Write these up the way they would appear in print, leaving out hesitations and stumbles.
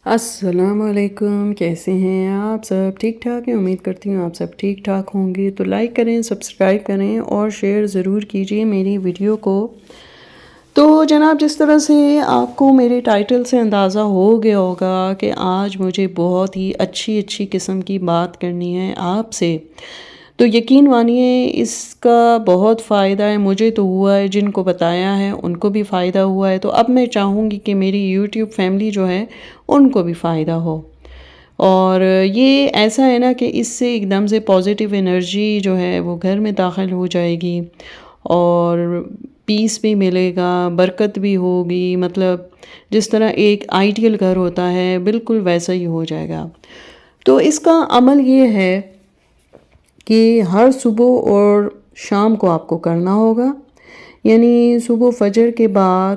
السلام علیکم، کیسے ہیں آپ سب؟ ٹھیک ٹھاک ہیں؟ امید کرتی ہوں آپ سب ٹھیک ٹھاک ہوں گے۔ تو لائک کریں، سبسکرائب کریں اور شیئر ضرور کیجیے میری ویڈیو کو۔ تو جناب، جس طرح سے آپ کو میرے ٹائٹل سے اندازہ ہو گیا ہوگا کہ آج مجھے بہت ہی اچھی قسم کی بات کرنی ہے آپ سے، تو یقین مانیے اس کا بہت فائدہ ہے۔ مجھے تو ہوا ہے، جن کو بتایا ہے ان کو بھی فائدہ ہوا ہے، تو اب میں چاہوں گی کہ میری یوٹیوب فیملی جو ہے ان کو بھی فائدہ ہو۔ اور یہ ایسا ہے نا کہ اس سے ایک دم سے پازیٹیو انرجی جو ہے وہ گھر میں داخل ہو جائے گی اور پیس بھی ملے گا، برکت بھی ہوگی۔ مطلب جس طرح ایک آئیڈیل گھر ہوتا ہے بالکل ویسا ہی ہو جائے گا۔ تو اس کا عمل یہ ہے کہ ہر صبح اور شام کو آپ کو کرنا ہوگا، یعنی صبح فجر کے بعد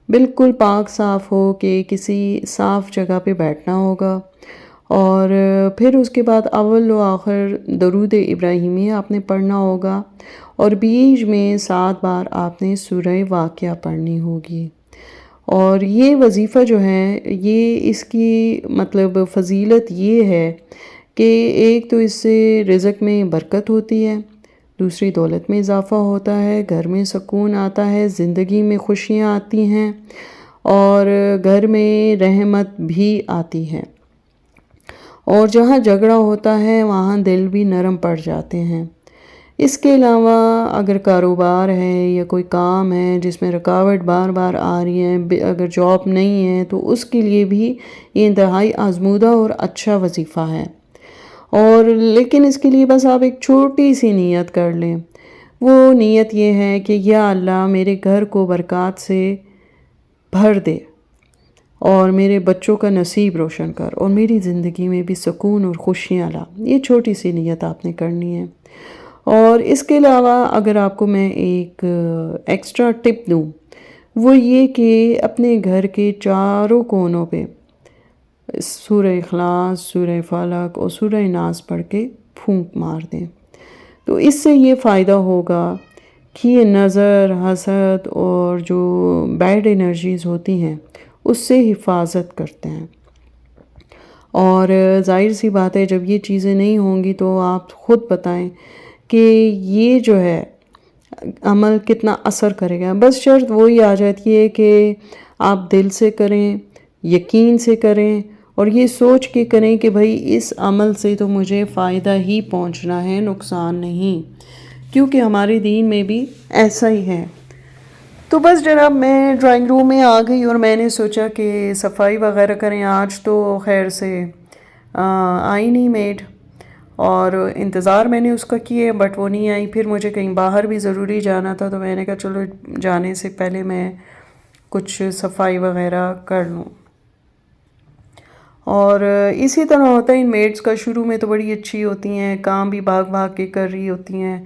بالکل پاک صاف ہو کے کسی صاف جگہ پہ بیٹھنا ہوگا، اور پھر اس کے بعد اول و آخر درود ابراہیمیہ آپ نے پڑھنا ہوگا، اور بیچ میں 7 بار آپ نے سورہ واقعہ پڑھنی ہوگی۔ اور یہ وظیفہ جو ہے، یہ اس کی مطلب فضیلت یہ ہے کہ ایک تو اس سے رزق میں برکت ہوتی ہے، دوسری دولت میں اضافہ ہوتا ہے، گھر میں سکون آتا ہے، زندگی میں خوشیاں آتی ہیں، اور گھر میں رحمت بھی آتی ہے، اور جہاں جھگڑا ہوتا ہے وہاں دل بھی نرم پڑ جاتے ہیں۔ اس کے علاوہ اگر کاروبار ہے یا کوئی کام ہے جس میں رکاوٹ بار بار آ رہی ہے، اگر جاب نہیں ہے، تو اس کے لیے بھی یہ انتہائی آزمودہ اور اچھا وظیفہ ہے۔ اور لیکن اس کے لیے بس آپ ایک چھوٹی سی نیت کر لیں۔ وہ نیت یہ ہے کہ یا اللہ میرے گھر کو برکات سے بھر دے، اور میرے بچوں کا نصیب روشن کر، اور میری زندگی میں بھی سکون اور خوشیاں لا۔ یہ چھوٹی سی نیت آپ نے کرنی ہے۔ اور اس کے علاوہ اگر آپ کو میں ایک ایکسٹرا ٹپ دوں، وہ یہ کہ اپنے گھر کے چاروں کونوں پہ سورہ اخلاص، سورہ فلق اور سورہ ناس پڑھ کے پھونک مار دیں۔ تو اس سے یہ فائدہ ہوگا کہ یہ نظر، حسد اور جو بیڈ انرجیز ہوتی ہیں اس سے حفاظت کرتے ہیں۔ اور ظاہر سی بات ہے، جب یہ چیزیں نہیں ہوں گی تو آپ خود بتائیں کہ یہ جو ہے عمل کتنا اثر کرے گا۔ بس شرط وہی آ جاتی ہے کہ آپ دل سے کریں، یقین سے کریں، اور یہ سوچ کے کریں کہ بھائی اس عمل سے تو مجھے فائدہ ہی پہنچنا ہے، نقصان نہیں، کیونکہ ہمارے دین میں بھی ایسا ہی ہے۔ تو بس جناب، میں ڈرائنگ روم میں آ گئی اور میں نے سوچا کہ صفائی وغیرہ کریں۔ آج تو خیر سے آئی نہیں میڈ، اور انتظار میں نے اس کا کیا بٹ وہ نہیں آئی۔ پھر مجھے کہیں باہر بھی ضروری جانا تھا، تو میں نے کہا چلو جانے سے پہلے میں کچھ صفائی وغیرہ کر لوں۔ اور اسی طرح ہوتا ہے ان میڈس کا، شروع میں تو بڑی اچھی ہوتی ہیں، کام بھی بھاگ بھاگ کے کر رہی ہوتی ہیں،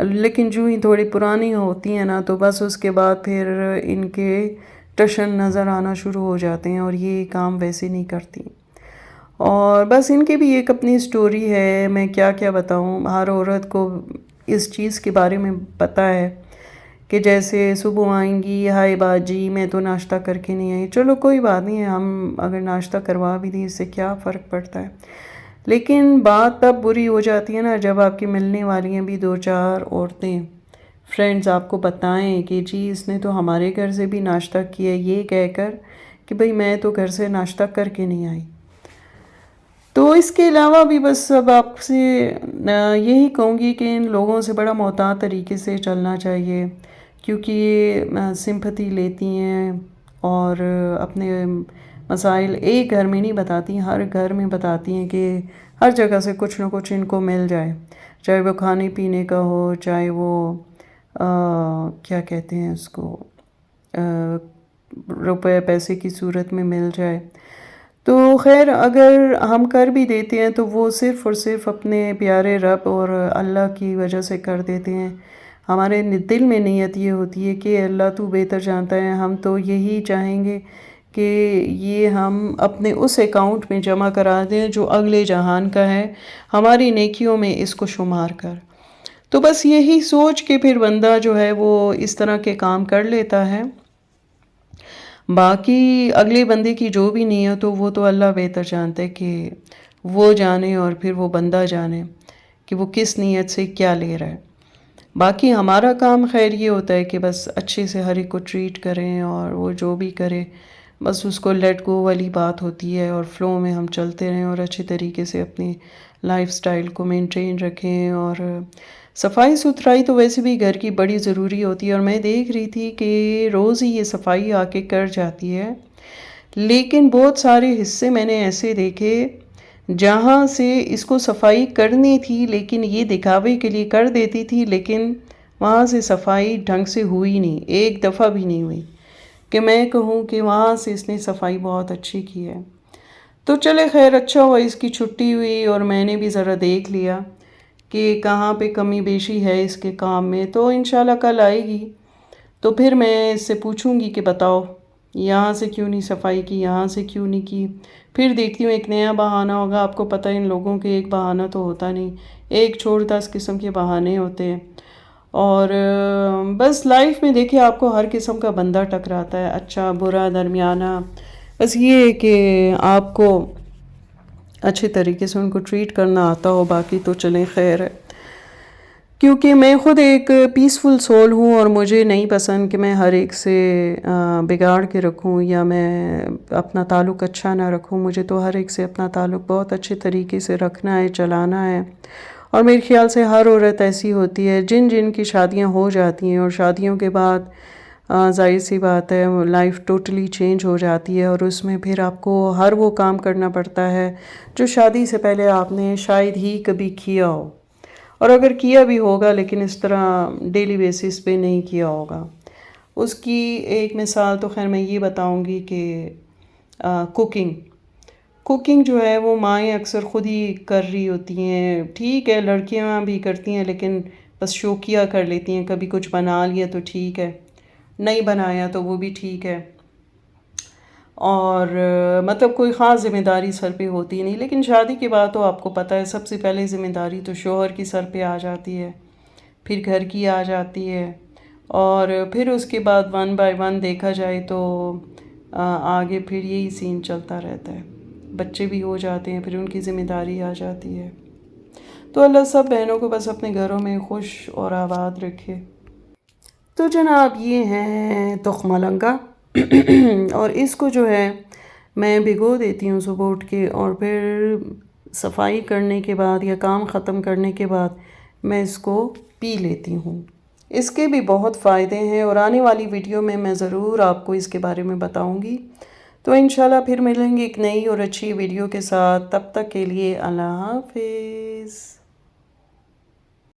لیکن جو ہی تھوڑی پرانی ہوتی ہیں نا، تو بس اس کے بعد پھر ان کے ٹشن نظر آنا شروع ہو جاتے ہیں اور یہ کام ویسے نہیں کرتی۔ اور بس ان کی بھی ایک اپنی سٹوری ہے، میں کیا کیا بتاؤں۔ ہر عورت کو اس چیز کے بارے میں پتہ ہے کہ جیسے صبح آئیں گی، ہائے باجی میں تو ناشتہ کر کے نہیں آئی، چلو کوئی بات نہیں ہے، ہم اگر ناشتہ کروا بھی دیں اس سے کیا فرق پڑتا ہے۔ لیکن بات تب بری ہو جاتی ہے نا جب آپ کی ملنے والی ہیں بھی 2-4 عورتیں، فرینڈز آپ کو بتائیں کہ جی اس نے تو ہمارے گھر سے بھی ناشتہ کیا، یہ کہہ کر کہ بھئی میں تو گھر سے ناشتہ کر کے نہیں آئی۔ تو اس کے علاوہ بھی بس اب آپ سے یہی کہوں گی کہ ان لوگوں سے بڑا محتاط طریقے سے چلنا چاہیے، کیونکہ یہ سمپتھی لیتی ہیں اور اپنے مسائل ایک گھر میں نہیں بتاتی، ہر گھر میں بتاتی ہیں کہ ہر جگہ سے کچھ نہ کچھ ان کو مل جائے، چاہے وہ کھانے پینے کا ہو، چاہے وہ کیا کہتے ہیں اس کو، روپے پیسے کی صورت میں مل جائے۔ تو خیر اگر ہم کر بھی دیتے ہیں تو وہ صرف اور صرف اپنے پیارے رب اور اللہ کی وجہ سے کر دیتے ہیں۔ ہمارے دل میں نیت یہ ہوتی ہے کہ اللہ تو بہتر جانتا ہے، ہم تو یہی چاہیں گے کہ یہ ہم اپنے اس اکاؤنٹ میں جمع کرا دیں جو اگلے جہان کا ہے، ہماری نیکیوں میں اس کو شمار کر۔ تو بس یہی سوچ کے پھر بندہ جو ہے وہ اس طرح کے کام کر لیتا ہے۔ باقی اگلے بندے کی جو بھی نیت ہو وہ تو اللہ بہتر جانتا ہے کہ وہ جانے اور پھر وہ بندہ جانے کہ وہ کس نیت سے کیا لے رہا ہے۔ باقی ہمارا کام خیر یہ ہوتا ہے کہ بس اچھے سے ہر ایک کو ٹریٹ کریں، اور وہ جو بھی کرے بس اس کو لیٹ گو والی بات ہوتی ہے، اور فلو میں ہم چلتے رہیں اور اچھے طریقے سے اپنی لائف سٹائل کو مینٹین رکھیں۔ اور صفائی ستھرائی تو ویسے بھی گھر کی بڑی ضروری ہوتی ہے، اور میں دیکھ رہی تھی کہ روز ہی یہ صفائی آ کے کر جاتی ہے، لیکن بہت سارے حصے میں نے ایسے دیکھے جہاں سے اس کو صفائی کرنی تھی لیکن یہ دکھاوے کے لیے کر دیتی تھی، لیکن وہاں سے صفائی ڈھنگ سے ہوئی نہیں، ایک دفعہ بھی نہیں ہوئی کہ میں کہوں کہ وہاں سے اس نے صفائی بہت اچھی کی ہے۔ تو چلے خیر، اچھا ہوا اس کی چھٹی ہوئی اور میں نے بھی ذرا دیکھ لیا کہ کہاں پہ کمی بیشی ہے اس کے کام میں، تو انشاءاللہ کل آئے گی تو پھر میں اس سے پوچھوں گی کہ بتاؤ یہاں سے کیوں نہیں صفائی کی، یہاں سے کیوں نہیں کی۔ پھر دیکھتی ہوں ایک نیا بہانہ ہوگا، آپ کو پتہ ہے ان لوگوں کے ایک بہانہ تو ہوتا نہیں، ایک چھوڑ 10 قسم کے بہانے ہوتے ہیں۔ اور بس لائف میں دیکھیں آپ کو ہر قسم کا بندہ ٹکراتا ہے، اچھا برا درمیانہ، بس یہ ہے کہ آپ کو اچھے طریقے سے ان کو ٹریٹ کرنا آتا ہو، باقی تو چلیں خیر ہے۔ کیونکہ میں خود ایک پیسفل سول ہوں اور مجھے نہیں پسند کہ میں ہر ایک سے بگاڑ کے رکھوں یا میں اپنا تعلق اچھا نہ رکھوں۔ مجھے تو ہر ایک سے اپنا تعلق بہت اچھے طریقے سے رکھنا ہے، چلانا ہے، اور میرے خیال سے ہر عورت ایسی ہوتی ہے جن کی شادیاں ہو جاتی ہیں اور شادیوں کے بعد ظاہر سی بات ہے لائف ٹوٹلی چینج ہو جاتی ہے، اور اس میں پھر آپ کو ہر وہ کام کرنا پڑتا ہے جو شادی سے پہلے آپ نے شاید ہی کبھی کیا ہو، اور اگر کیا بھی ہوگا لیکن اس طرح ڈیلی بیسس پہ نہیں کیا ہوگا۔ اس کی ایک مثال تو خیر میں یہ بتاؤں گی کہ کوکنگ جو ہے وہ مائیں اکثر خود ہی کر رہی ہوتی ہیں، ٹھیک ہے لڑکیاں بھی کرتی ہیں لیکن بس شوقیہ کر لیتی ہیں، کبھی کچھ بنا لیا تو ٹھیک ہے، نہیں بنایا تو وہ بھی ٹھیک ہے، اور مطلب کوئی خاص ذمہ داری سر پہ ہوتی نہیں۔ لیکن شادی کے بعد تو آپ کو پتہ ہے سب سے پہلے ذمہ داری تو شوہر کی سر پہ آ جاتی ہے، پھر گھر کی آ جاتی ہے، اور پھر اس کے بعد 1 بائی 1 دیکھا جائے تو آگے پھر یہی سین چلتا رہتا ہے، بچے بھی ہو جاتے ہیں، پھر ان کی ذمہ داری آ جاتی ہے۔ تو اللہ سب بہنوں کو بس اپنے گھروں میں خوش اور آباد رکھے۔ تو جناب یہ ہیں تخمہ لنگا اور اس کو جو ہے میں بھگو دیتی ہوں صبح اٹھ کے، اور پھر صفائی کرنے کے بعد یا کام ختم کرنے کے بعد میں اس کو پی لیتی ہوں۔ اس کے بھی بہت فائدے ہیں، اور آنے والی ویڈیو میں ضرور آپ کو اس کے بارے میں بتاؤں گی۔ تو انشاءاللہ پھر ملیں گے ایک نئی اور اچھی ویڈیو کے ساتھ، تب تک کے لیے اللہ حافظ۔